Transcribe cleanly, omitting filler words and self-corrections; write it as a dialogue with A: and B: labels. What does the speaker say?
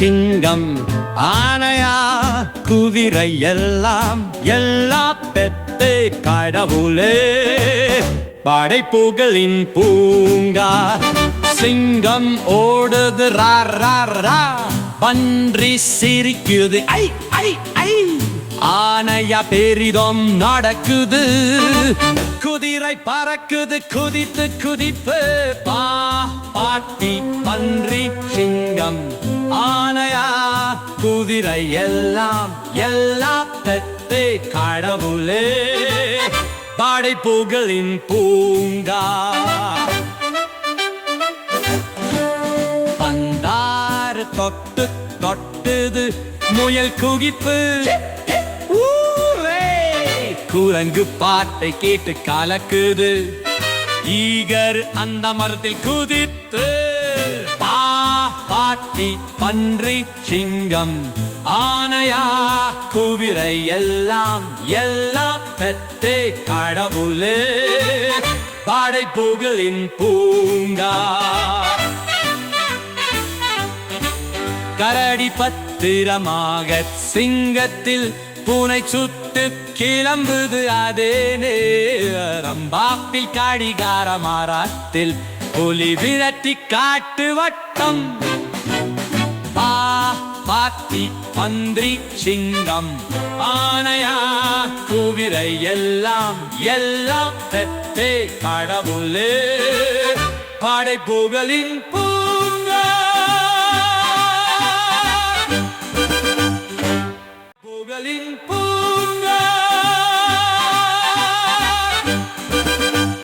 A: சிங்கம் ஆனையா குதிரை எல்லாம் எல்லா பெத்தே கடவுளே படைப்புகளின் பூங்கா சிங்கம் ஓடுது ரா ரா ரா பன்றி சிரிக்குது ஐ ஐ ஐ ஆனையா பெரிதும் நடக்குது குதிரை பறக்குது குதித்து குதிப்பு பாட்டி பன்றி சிங்கம் ஆனையா குதிரை எல்லாம் எல்லா பெத்தே கடவுளே படைப்புகளின் பூங்கா பந்தாறு தொட்டு தொட்டுது முயல் குகிப்பு குரங்கு பாட்டை கேட்டு கலக்குது ஈகர் அந்த மரத்தில் குதித்து பாட்டி பன்றி சிங்கம் ஆனையா குதிரை எல்லாம் எல்லாம் பெத்தே கடவுளே படைப்புகளின் பூங்கா கரடி பத்திரமாக சிங்கத்தில் பூனை சுட்டு கிளம்புது அதே நேரம் பாப்பில் கடிகார மரத்தில் புலி விரட்டி காட்டு வட்டம் பாட்டி பன்றி சிங்கம் ஆனையா குதிரை எல்லாம் எல்லாம் பெத்தே கடவுளே படைப்புகளின்